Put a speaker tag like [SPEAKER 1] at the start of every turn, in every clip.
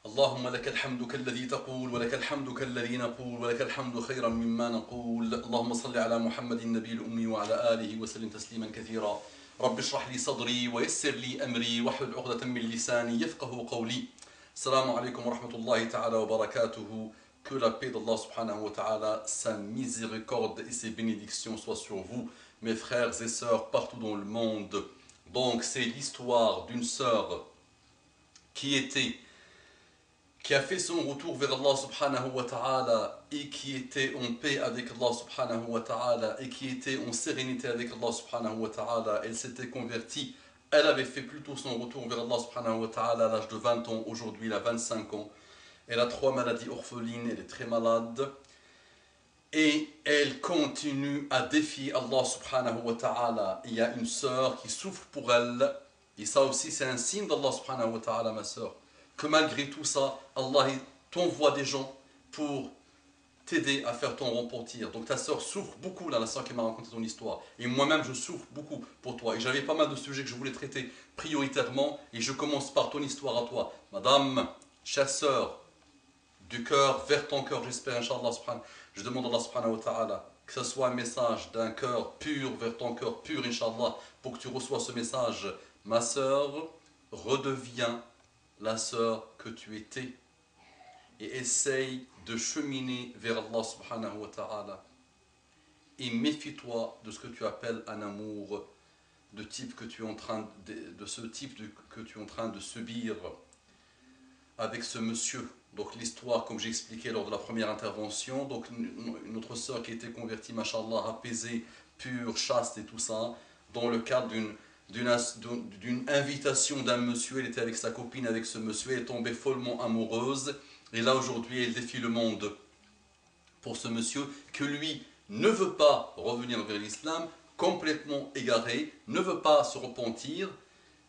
[SPEAKER 1] اللهم لك الحمد كالذي تقول ولك الحمد كالذي نقول ولك الحمد خيرا مما نقول. اللهم صل على محمد النبي الأمي وعلى آله وسلم تسليما كثيرا. رب اشرح لي صدري ويسر لي أمري واحلل عقدة من لساني يفقه قولي. السلام عليكم ورحمة الله تعالى وبركاته. Que la paix d'Allah subhanahu wa ta'ala, sa miséricorde et ses bénédictions soient sur vous, mes frères et sœurs partout dans le monde. Donc c'est l'histoire d'une sœur qui a fait son retour vers Allah subhanahu wa ta'ala et qui était en paix avec Allah subhanahu wa ta'ala et qui était en sérénité avec Allah subhanahu wa ta'ala. Elle s'était convertie, elle avait fait plutôt son retour vers Allah subhanahu wa ta'ala à l'âge de 20 ans, aujourd'hui elle a 25 ans. Elle a 3 maladies orphelines, elle est très malade. Et elle continue à défier Allah subhanahu wa ta'ala. Il y a une sœur qui souffre pour elle. Et ça aussi c'est un signe d'Allah subhanahu wa ta'ala, ma sœur. Que malgré tout ça, Allah t'envoie des gens pour t'aider à faire ton repentir. Donc ta sœur souffre beaucoup, là, la sœur qui m'a raconté ton histoire. Et moi-même, je souffre beaucoup pour toi. Et j'avais pas mal de sujets que je voulais traiter prioritairement. Et je commence par ton histoire à toi. Madame, chère sœur, du cœur vers ton cœur, j'espère, Inch'Allah, je demande à Allah subhanahu wa ta'ala que ce soit un message d'un cœur pur vers ton cœur pur, Inch'Allah, pour que tu reçois ce message. Ma sœur, redeviens la sœur que tu étais et essaye de cheminer vers Allah subhanahu wa ta'ala et méfie-toi de ce que tu appelles un amour de type que tu es en train de ce type que tu es en train de subir avec ce monsieur. Donc l'histoire, comme j'ai expliqué lors de la première intervention, donc notre sœur qui était convertie, mashallah, apaisée, pure, chaste et tout ça, dans le cadre d'une invitation d'un monsieur. Elle était avec sa copine, avec ce monsieur, elle est tombée follement amoureuse, et là aujourd'hui elle défie le monde pour ce monsieur que lui ne veut pas revenir vers l'islam, complètement égaré, ne veut pas se repentir,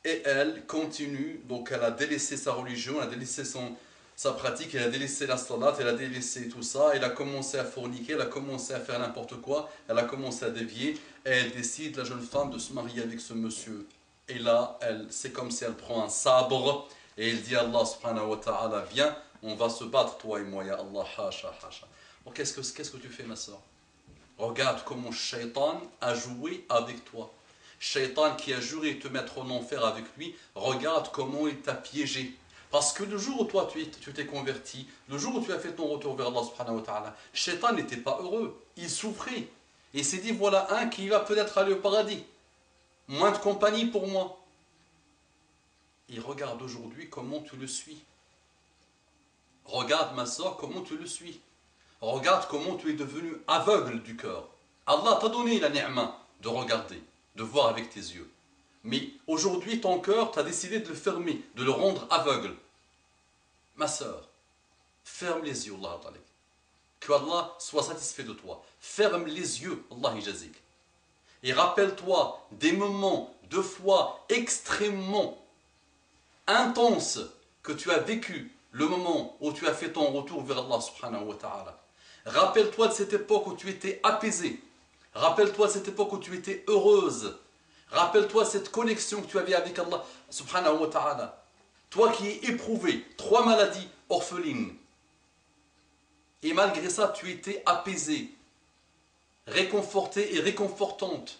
[SPEAKER 1] et elle continue. Donc elle a délaissé sa religion, elle a délaissé sa pratique, elle a délaissé la salat, elle a délaissé tout ça, elle a commencé à forniquer, elle a commencé à faire n'importe quoi, elle a commencé à dévier, et elle décide, la jeune femme, de se marier avec ce monsieur. Et là, c'est comme si elle prend un sabre, et elle dit à Allah subhanahu wa ta'ala, viens, on va se battre toi et moi, ya Allah, hasha, hasha. Donc qu'est-ce que tu fais, ma soeur? Regarde comment Shaitan a joué avec toi. Shaitan qui a juré te mettre en enfer avec lui, regarde comment il t'a piégé. Parce que le jour où toi tu t'es converti, le jour où tu as fait ton retour vers Allah subhanahu wa ta'ala, Shaitan n'était pas heureux, il souffrait. Et il s'est dit, voilà un qui va peut-être aller au paradis. Moins de compagnie pour moi. Et regarde aujourd'hui comment tu le suis. Regarde ma soeur comment tu le suis. Regarde comment tu es devenu aveugle du cœur. Allah t'a donné la ni'ma de regarder, de voir avec tes yeux. Mais aujourd'hui, ton cœur, tu as décidé de le fermer, de le rendre aveugle. Ma sœur, ferme les yeux, Allah ta'ala. Que Allah soit satisfait de toi. Ferme les yeux, Allah yajazik. Et rappelle-toi des moments de foi extrêmement intenses que tu as vécu, le moment où tu as fait ton retour vers Allah subhanahu wa ta'ala. Rappelle-toi de cette époque où tu étais apaisé. Rappelle-toi de cette époque où tu étais heureuse. Rappelle-toi cette connexion que tu avais avec Allah subhanahu wa ta'ala. Toi qui es éprouvé, 3 maladies orphelines. Et malgré ça, tu étais apaisé, réconforté et réconfortante.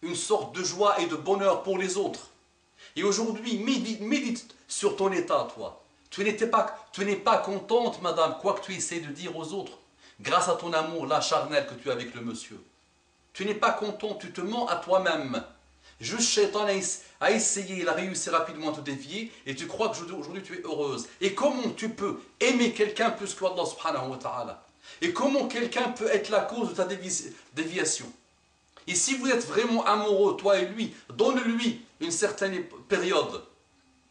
[SPEAKER 1] Une sorte de joie et de bonheur pour les autres. Et aujourd'hui, médite sur ton état, toi. Tu n'es pas contente, madame, quoi que tu essaies de dire aux autres, grâce à ton amour, là, charnel que tu as avec le monsieur. Tu n'es pas content, tu te mens à toi-même. Juste Shaitan a essayé, il a réussi rapidement à te dévier, et tu crois qu'aujourd'hui tu es heureuse. Et comment tu peux aimer quelqu'un plus que Allah subhanahu wa ta'ala? Et comment quelqu'un peut être la cause de ta déviation? Et si vous êtes vraiment amoureux, toi et lui, donne-lui une certaine période.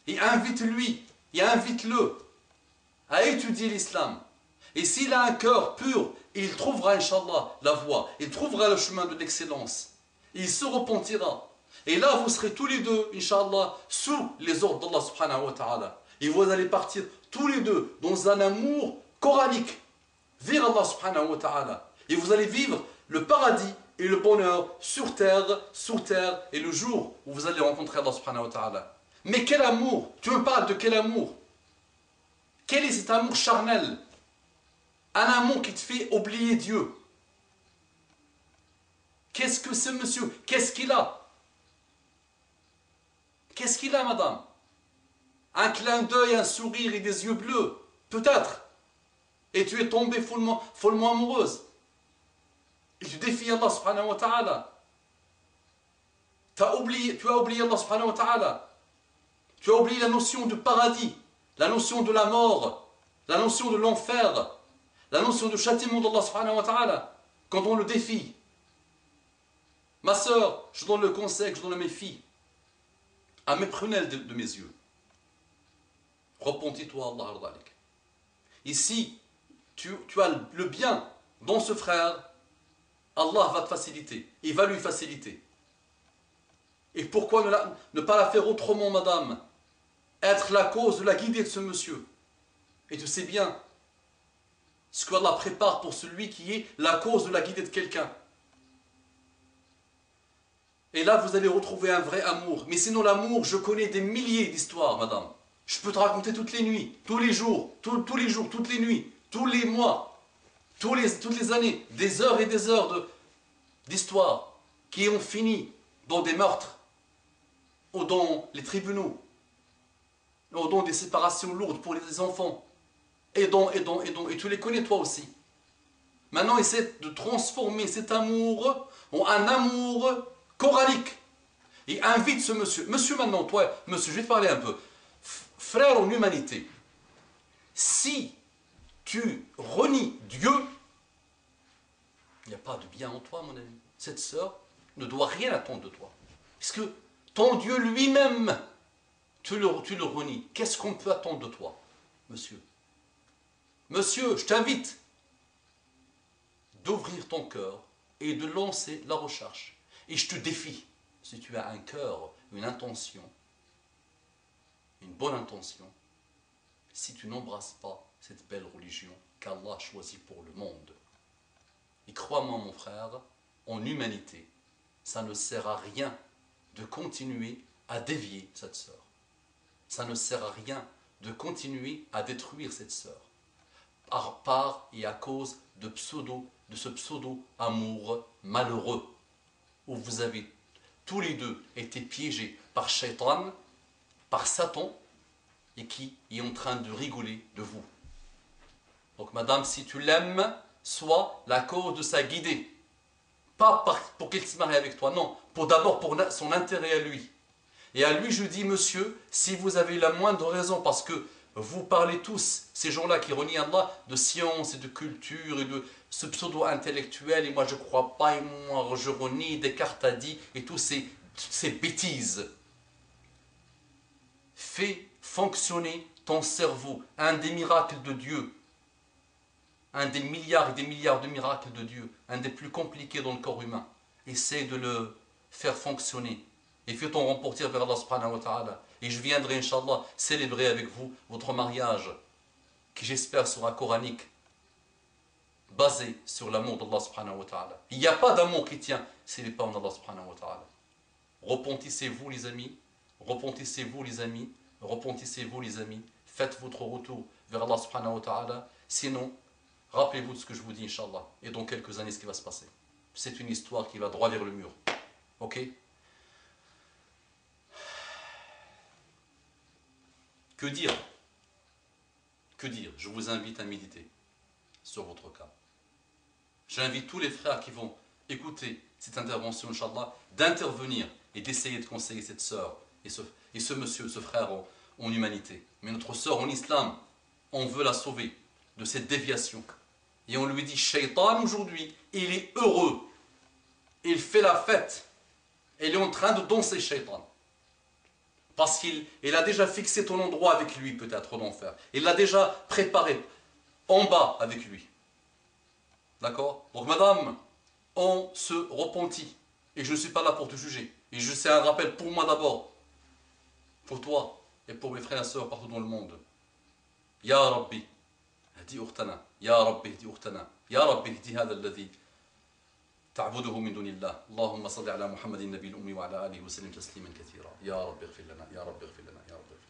[SPEAKER 1] Et invite-lui, et invite-le à étudier l'islam. Et s'il a un cœur pur, il trouvera, Inch'Allah, la voie. Il trouvera le chemin de l'excellence. Il se repentira. Et là, vous serez tous les deux, Inch'Allah, sous les ordres d'Allah subhanahu wa ta'ala. Et vous allez partir tous les deux dans un amour coranique vers Allah subhanahu wa ta'ala. Et vous allez vivre le paradis et le bonheur sur terre, sous terre, et le jour où vous allez rencontrer Allah subhanahu wa ta'ala. Mais quel amour? Tu me parles de quel amour? Quel est cet amour charnel? Un amour qui te fait oublier Dieu. Qu'est-ce que ce monsieur? Qu'est-ce qu'il a? Qu'est-ce qu'il a, madame? Un clin d'œil, un sourire et des yeux bleus, peut-être. Et tu es tombée follement amoureuse. Et tu défies Allah subhanahu wa ta'ala. Tu as oublié Allah subhanahu wa ta'ala. Tu as oublié la notion du paradis, la notion de la mort, la notion de l'enfer, la notion du châtiment d'Allah subhanahu wa ta'ala, quand on le défie. Ma sœur, je donne le conseil que je donne à mes filles, à mes prunelles de mes yeux. Repentis-toi, Allah ardalik. Ici, tu as le bien dans ce frère, Allah va te faciliter. Il va lui faciliter. Et pourquoi ne pas la faire autrement, madame? Être la cause de la guidée de ce monsieur. Et tu sais bien ce qu'Allah prépare pour celui qui est la cause de la guidée de quelqu'un. Et là, vous allez retrouver un vrai amour. Mais sinon, l'amour, je connais des milliers d'histoires, madame. Je peux te raconter toutes les nuits, tous les jours, tous les jours, toutes les nuits, tous les mois, toutes les années, des heures et des heures d'histoires qui ont fini dans des meurtres, ou dans les tribunaux, ou dans des séparations lourdes pour les enfants, et tu les connais toi aussi. Maintenant, essaie de transformer cet amour en un amour coranique. Et invite ce monsieur. Monsieur, maintenant, toi, monsieur, je vais te parler un peu. Frère en humanité, si tu renies Dieu, il n'y a pas de bien en toi, mon ami. Cette sœur ne doit rien attendre de toi. Parce que ton Dieu lui-même, tu le renies. Qu'est-ce qu'on peut attendre de toi, monsieur? Monsieur, je t'invite d'ouvrir ton cœur et de lancer la recherche. Et je te défie, si tu as un cœur, une intention, une bonne intention, si tu n'embrasses pas cette belle religion qu'Allah choisit pour le monde. Et crois-moi, mon frère, en humanité, ça ne sert à rien de continuer à dévier cette sœur. Ça ne sert à rien de continuer à détruire cette sœur. Par et à cause de ce pseudo-amour malheureux, où vous avez tous les deux été piégés par Shaitan, par Satan, et qui est en train de rigoler de vous. Donc madame, si tu l'aimes, sois la cause de sa guidée. Pas pour qu'il se marie avec toi, non, d'abord pour son intérêt à lui. Et à lui je dis, monsieur, si vous avez la moindre raison, parce que vous parlez tous, ces gens-là qui renient Allah, de science et de culture et de ce pseudo-intellectuel, et moi je ne crois pas, et moi je renie, Descartes a dit, et toutes ces bêtises. Fais fonctionner ton cerveau, un des miracles de Dieu, un des milliards et des milliards de miracles de Dieu, un des plus compliqués dans le corps humain. Essaie de le faire fonctionner et fais-ton remportir vers Allah subhanahu wa ta'ala. Et je viendrai, Inch'Allah, célébrer avec vous votre mariage, qui j'espère sera coranique, basé sur l'amour d'Allah subhanahu wa ta'ala. Il n'y a pas d'amour qui tient s'il n'est pas en Allah subhanahu wa ta'ala. Repentissez-vous les amis, repentissez-vous les amis, repentissez-vous les amis, faites votre retour vers Allah subhanahu wa ta'ala, sinon, rappelez-vous de ce que je vous dis, Inch'Allah, et dans quelques années ce qui va se passer. C'est une histoire qui va droit vers le mur. Ok? Que dire? Que dire? Je vous invite à méditer sur votre cas. J'invite tous les frères qui vont écouter cette intervention, Inch'Allah, d'intervenir et d'essayer de conseiller cette sœur et ce monsieur, ce frère en humanité. Mais notre sœur en islam, on veut la sauver de cette déviation. Et on lui dit, Shaitan aujourd'hui, il est heureux. Il fait la fête. Il est en train de danser, Shaitan. Parce qu'il a déjà fixé ton endroit avec lui, peut-être, en enfer. Il l'a déjà préparé en bas avec lui. D'accord? Donc, madame, on se repentit. Et je ne suis pas là pour te juger. Et c'est un rappel pour moi d'abord. Pour toi et pour mes frères et sœurs partout dans le monde. Ya Rabbi, hdi ukhtana. Ya Rabbi, hdi ukhtana. Ya Rabbi, hdi hada alladhi تعبده من دون الله اللهم صل على محمد النبي الأمي وعلى آله وسلم تسليما كثيرا يا رب اغفر لنا يا رب اغفر لنا يا رب اغفر لنا